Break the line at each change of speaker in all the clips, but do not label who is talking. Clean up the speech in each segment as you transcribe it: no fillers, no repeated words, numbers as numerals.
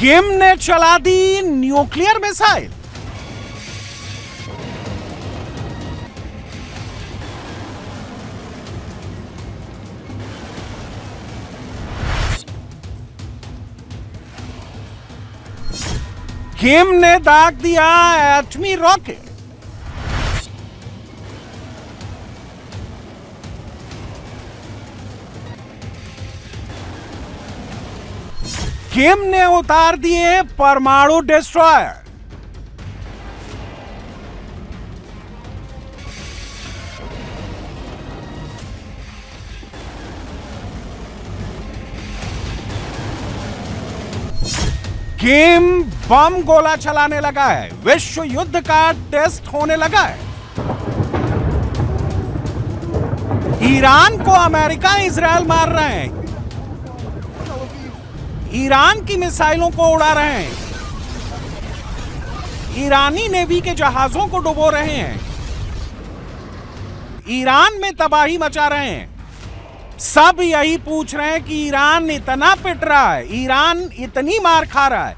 किम ने चला दी nuclear missile. किम ने दाग दिया एटमी रॉकेट। किम ने उतार दिए परमाणु डिस्ट्रॉयर। किम बम गोला चलाने लगा है। विश्व युद्ध का टेस्ट होने लगा है। ईरान को अमेरिका इजरायल मार रहे हैं। ईरान की मिसाइलों को उड़ा रहे हैं। ईरानी नेवी के जहाजों को डुबो रहे हैं। ईरान में तबाही मचा रहे हैं। सब यही पूछ रहे हैं कि ईरान इतना पिट रहा है, ईरान इतनी मार खा रहा है,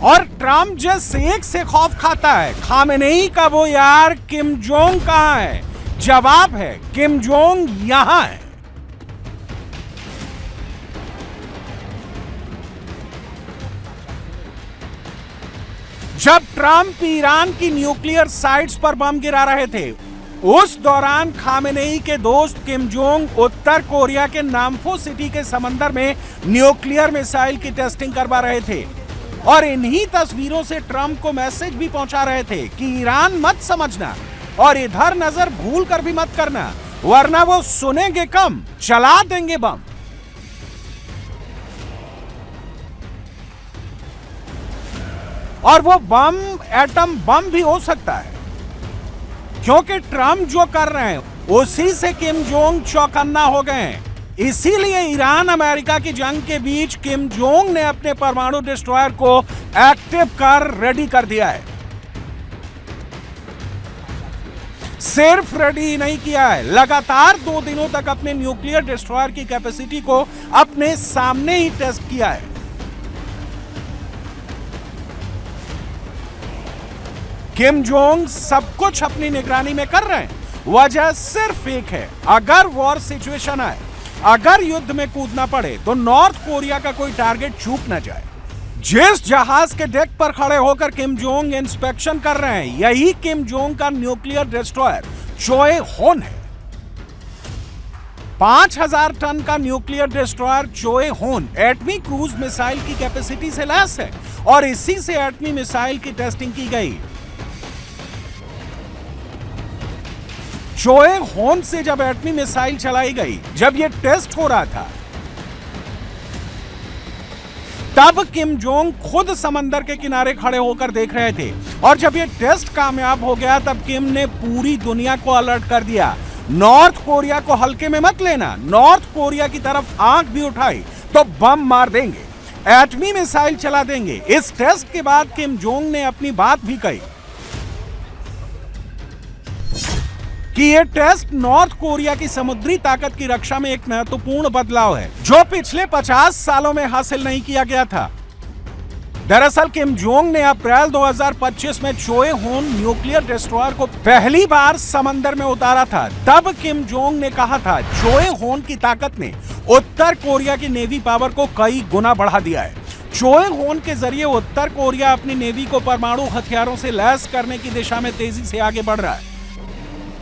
और ट्रंप जिस एक से खौफ खाता है, खामेनेई का वो यार किम जोंग कहां है? जवाब है किम जोंग यहां है। जब ट्रंप ईरान की न्यूक्लियर साइट्स पर बम गिरा रहे थे, उस दौरान खामेनेई के दोस्त किम जोंग उत्तर कोरिया के नाम्फो सिटी के समंदर में न्यूक्लियर मिसाइल की टेस्टिंग करवा रहे थे, और इन्हीं तस्वीरों से ट्रंप को मैसेज भी पहुंचा रहे थे कि ईरान मत समझना और इधर नजर भूल कर भी मत करना, वरना वो सुनेंगे कम, चला देंगे बम। और वो बम एटम बम भी हो सकता है, क्योंकि ट्रंप जो कर रहे हैं उसी से किम जोंग चौकन्ना हो गए हैं। इसीलिए ईरान अमेरिका की जंग के बीच किम जोंग ने अपने परमाणु डिस्ट्रॉयर को एक्टिव कर रेडी कर दिया है। सिर्फ रेडी ही नहीं किया है, लगातार 2 दिनों तक अपने न्यूक्लियर डिस्ट्रॉयर की कैपेसिटी को अपने सामने ही टेस्ट किया है। किम जोंग सब कुछ अपनी निगरानी में कर रहे हैं। वजह सिर्फ एक है, अगर वॉर सिचुएशन आए, अगर युद्ध में कूदना पड़े, तो नॉर्थ कोरिया का कोई टारगेट चूक ना जाए। जिस जहाज के डेक पर खड़े होकर किम जोंग इंस्पेक्शन कर रहे हैं, यही किम जोंग का न्यूक्लियर डिस्ट्रॉयर चोए होन है। 5000 टन का न्यूक्लियर डिस्ट्रॉयर चोए होन एटमी क्रूज मिसाइल की कैपेसिटी से लैस है, और इसी से एटमी मिसाइल की टेस्टिंग की गई। चोए होन से जब एटमी मिसाइल चलाई गई, जब यह टेस्ट हो रहा था, तब किम जोंग खुद समंदर के किनारे खड़े होकर देख रहे थे, और जब यह टेस्ट कामयाब हो गया, तब किम ने पूरी दुनिया को अलर्ट कर दिया, नॉर्थ कोरिया को हल्के में मत लेना। नॉर्थ कोरिया की तरफ आंख भी उठाई तो बम मार देंगे, एटमी मिसाइल चला देंगे। इस टेस्ट के बाद किम जोंग ने अपनी बात भी कही कि यह टेस्ट नॉर्थ कोरिया की समुद्री ताकत की रक्षा में एक महत्वपूर्ण बदलाव है, जो पिछले 50 सालों में हासिल नहीं किया गया था। दरअसल किम जोंग ने अप्रैल 2025 में चोए होन न्यूक्लियर डिस्ट्रॉयर को पहली बार समंदर में उतारा था। तब किम जोंग ने कहा था, चोए होन की ताकत ने उत्तर कोरिया की नेवी पावर को कई गुना बढ़ा दिया है। चोए होन के जरिए उत्तर कोरिया अपनी नेवी को परमाणु हथियारों से लैस करने की दिशा में तेजी से आगे बढ़ रहा है।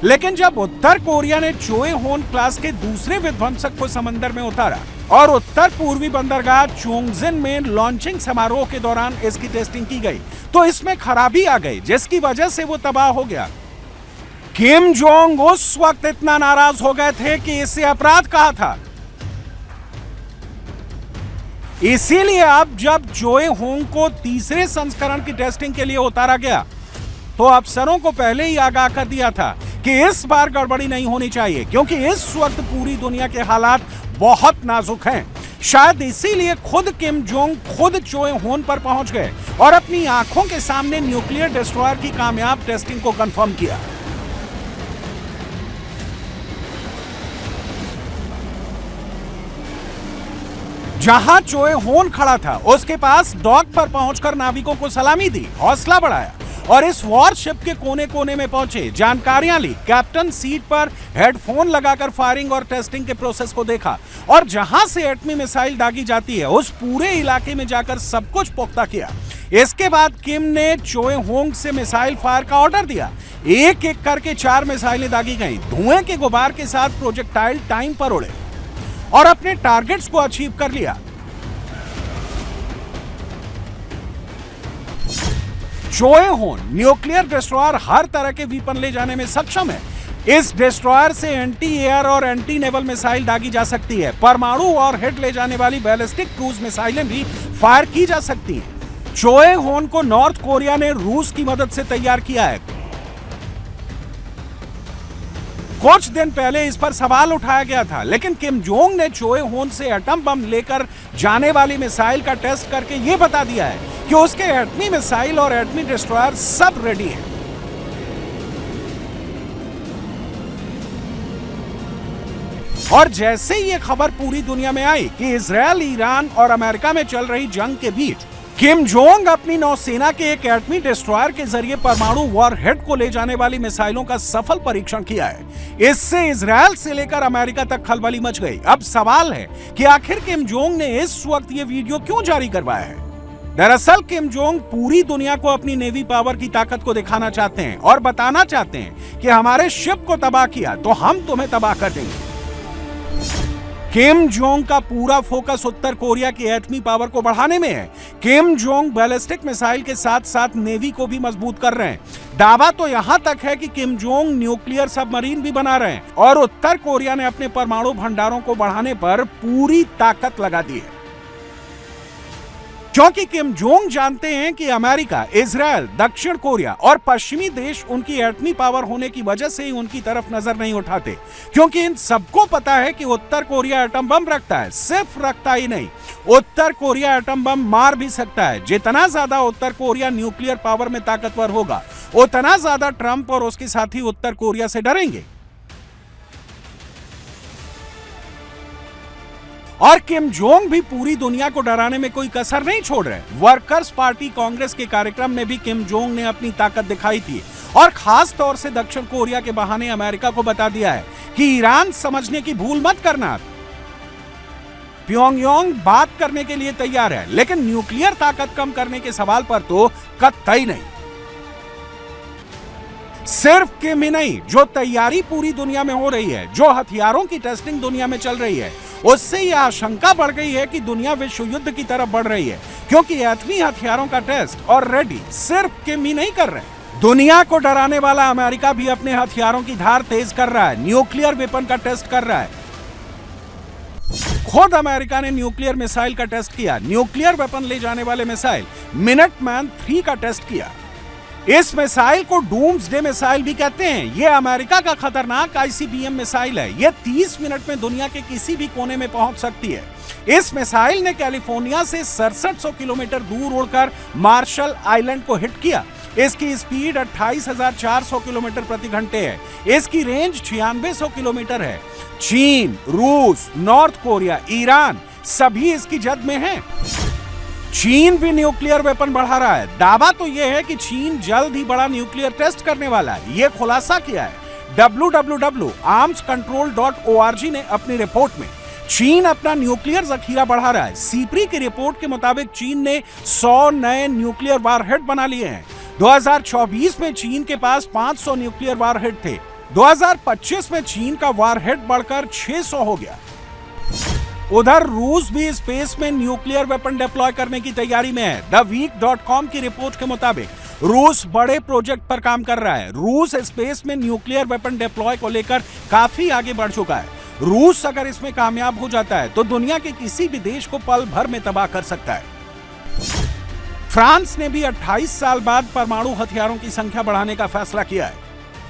लेकिन जब उत्तर कोरिया ने चोए होन क्लास के दूसरे विध्वंसक को समंदर में उतारा और उत्तर पूर्वी बंदरगाह चोंगजिन में लॉन्चिंग समारोह के दौरान इसकी टेस्टिंग की गई, तो इसमें खराबी आ गई, जिसकी वजह से वो तबाह हो गया। किम जोंग उस वक्त इतना नाराज हो गए थे कि इसे अपराध कहा था। इसीलिए अब जब चोए होन को तीसरे संस्करण की टेस्टिंग के लिए उतारा गया, तो अफसरों को पहले ही आगाह कर दिया था कि इस बार गड़बड़ी नहीं होनी चाहिए, क्योंकि इस वक्त पूरी दुनिया के हालात बहुत नाजुक हैं। शायद इसीलिए खुद किम जोंग खुद चोए होन पर पहुंच गए और अपनी आंखों के सामने न्यूक्लियर डिस्ट्रॉयर की कामयाब टेस्टिंग को कंफर्म किया। जहां चोए होन खड़ा था, उसके पास डॉक पर पहुंचकर नाविकों को सलामी दी, हौसला बढ़ाया और इस वॉरशिप के कोने कोने में पहुंचे, जानकारियां ली, कैप्टन सीट पर हेडफोन लगाकर फायरिंग और टेस्टिंग के प्रोसेस को देखा और जहां से एटमी मिसाइल दागी जाती है उस पूरे इलाके में जाकर सब कुछ पुख्ता किया। इसके बाद किम ने चोए होंग से मिसाइल फायर का ऑर्डर दिया। एक एक करके 4 मिसाइलें दागी गईं, धुएं के गुबार के साथ प्रोजेक्टाइल टाइम पर उड़े और अपने टारगेट्स को अचीव कर लिया। चोए होन न्यूक्लियर डिस्ट्रॉयर हर तरह के वीपन ले जाने में सक्षम है। इस डिस्ट्रॉयर से एंटी एयर और एंटी नेवल मिसाइल दागी जा सकती है। परमाणु और हिट ले जाने वाली बैलिस्टिक क्रूज मिसाइलें भी फायर की जा सकती हैं। चोए होन को नॉर्थ कोरिया ने रूस की मदद से तैयार किया है। कुछ दिन पहले इस पर सवाल उठाया गया था, लेकिन किम जोंग ने चोए होन से एटम बम लेकर जाने वाली मिसाइल का टेस्ट करके यह बता दिया है कि उसके एटमी मिसाइल और एटमी डिस्ट्रॉयर सब रेडी है। और जैसे ही ये खबर पूरी दुनिया में आई कि इजरायल, ईरान और अमेरिका में चल रही जंग के बीच किम जोंग अपनी नौसेना के एक एटमी डिस्ट्रॉयर के जरिए परमाणु वॉरहेड को ले जाने वाली मिसाइलों का सफल परीक्षण किया है। इससे इजरायल से लेकर अमेरिका तक खलबली मच गई। अब सवाल है कि आखिर किम जोंग ने इस वक्त ये वीडियो क्यों जारी करवाया है। दरअसल किम जोंग पूरी दुनिया को अपनी नेवी पावर की ताकत को दिखाना चाहते हैं और बताना चाहते हैं कि हमारे शिप को तबाह किया तो हम तुम्हें तबाह कर देंगे। किम जोंग का पूरा फोकस उत्तर कोरिया की एटमी पावर को बढ़ाने में है। किम जोंग बैलिस्टिक मिसाइल के साथ साथ नेवी को भी मजबूत कर रहे हैं। दावा तो यहां तक है कि किम जोंग न्यूक्लियर सबमरीन भी बना रहे हैं और उत्तर कोरिया ने अपने परमाणु भंडारों को बढ़ाने पर पूरी ताकत लगा दी है, क्योंकि किम जोंग जानते हैं कि अमेरिका, इजरायल, दक्षिण कोरिया और पश्चिमी देश उनकी एटमी पावर होने की वजह से ही उनकी तरफ नजर नहीं उठाते, क्योंकि इन सबको पता है कि उत्तर कोरिया एटम बम रखता है। सिर्फ रखता ही नहीं, उत्तर कोरिया एटम बम मार भी सकता है। जितना ज्यादा उत्तर कोरिया न्यूक्लियर पावर में ताकतवर होगा, उतना ज्यादा ट्रंप और उसके साथी उत्तर कोरिया से डरेंगे। और किम जोंग भी पूरी दुनिया को डराने में कोई कसर नहीं छोड़ रहे। वर्कर्स पार्टी कांग्रेस के कार्यक्रम में भी किम जोंग ने अपनी ताकत दिखाई थी और खास तौर से दक्षिण कोरिया के बहाने अमेरिका को बता दिया है कि ईरान समझने की भूल मत करना। प्योंगयांग बात करने के लिए तैयार है, लेकिन न्यूक्लियर ताकत कम करने के सवाल पर तो कतई नहीं। सिर्फ किम ही नहीं, जो तैयारी पूरी दुनिया में हो रही है, जो हथियारों की टेस्टिंग दुनिया में चल रही है, उससे यह आशंका बढ़ गई है कि दुनिया विश्व युद्ध की तरफ बढ़ रही है, क्योंकि एटमी हथियारों का टेस्ट और रेडी सिर्फ किम ही नहीं कर रहे। दुनिया को डराने वाला अमेरिका भी अपने हथियारों की धार तेज कर रहा है, न्यूक्लियर वेपन का टेस्ट कर रहा है। खुद अमेरिका ने न्यूक्लियर मिसाइल का टेस्ट किया, न्यूक्लियर वेपन ले जाने वाले मिसाइल मिनटमैन 3 का टेस्ट किया। इस मिसाइल को डूम्सडे मिसाइल भी कहते हैं। यह अमेरिका का खतरनाक आईसीबीएम मिसाइल है। यह 30 मिनट में दुनिया के किसी भी कोने में पहुंच सकती है। इस मिसाइल ने कैलिफोर्निया से 6700 किलोमीटर दूर उड़कर मार्शल आइलैंड को हिट किया। इसकी स्पीड 28,400 किलोमीटर प्रति घंटे है। इसकी रेंज 9600 किलोमीटर है। चीन, रूस, नॉर्थ कोरिया, ईरान सभी इसकी जद में हैं। चीन भी न्यूक्लियर वेपन बढ़ा रहा है। दावा तो यह है कि चीन जल्द ही बड़ा न्यूक्लियर टेस्ट करने वाला है। यह खुलासा किया है www.armscontrol.org ने अपनी रिपोर्ट में। चीन अपना न्यूक्लियर जखीरा बढ़ा रहा है। सीप्री की रिपोर्ट के मुताबिक चीन ने 100 नए न्यूक्लियर वारहेड बना लिए हैं। 2024 में चीन के पास 500 न्यूक्लियर वारहेड थे। 2025 में चीन का वारहेड बढ़कर 600 हो गया। उधर रूस भी स्पेस में न्यूक्लियर वेपन डिप्लॉय करने की तैयारी में है। theweek.com की रिपोर्ट के मुताबिक रूस बड़े प्रोजेक्ट पर काम कर रहा है। रूस स्पेस में न्यूक्लियर वेपन डिप्लॉय को लेकर काफी आगे बढ़ चुका है। रूस अगर इसमें कामयाब हो जाता है तो दुनिया के किसी भी देश को पल भर में तबाह कर सकता है। फ्रांस ने भी 28 साल बाद परमाणु हथियारों की संख्या बढ़ाने का फैसला किया है।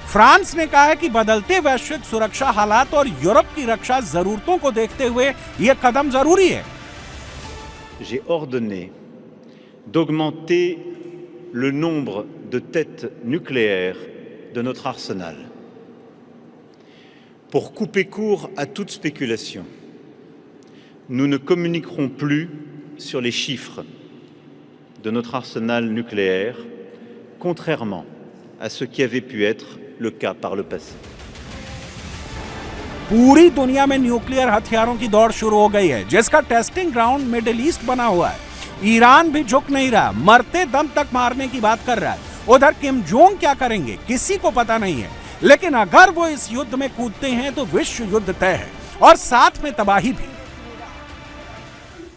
फ्रांस ने कहा है कि बदलते वैश्विक सुरक्षा हालात और यूरोप की रक्षा जरूरतों को देखते हुए यह कदम जरूरी है।
J'ai ordonné d'augmenter le nombre de têtes nucléaires de notre arsenal pour couper court à toute spéculation. nous ne communiquerons plus sur les chiffres de notre arsenal nucléaire, contrairement à ce qui avait pu être le cas par le passé.
पूरी दुनिया में nuclear हथियारों की दौड़ शुरू हो गई है, जिसका टेस्टिंग ग्राउंड मिडिल ईस्ट बना हुआ है। ईरान भी झुक नहीं रहा, मरते दम तक मारने की बात कर रहा है। उधर किम जोंग क्या करेंगे किसी को पता नहीं है, लेकिन अगर वो इस युद्ध में कूदते हैं तो विश्व युद्ध तय है और साथ में तबाही भी।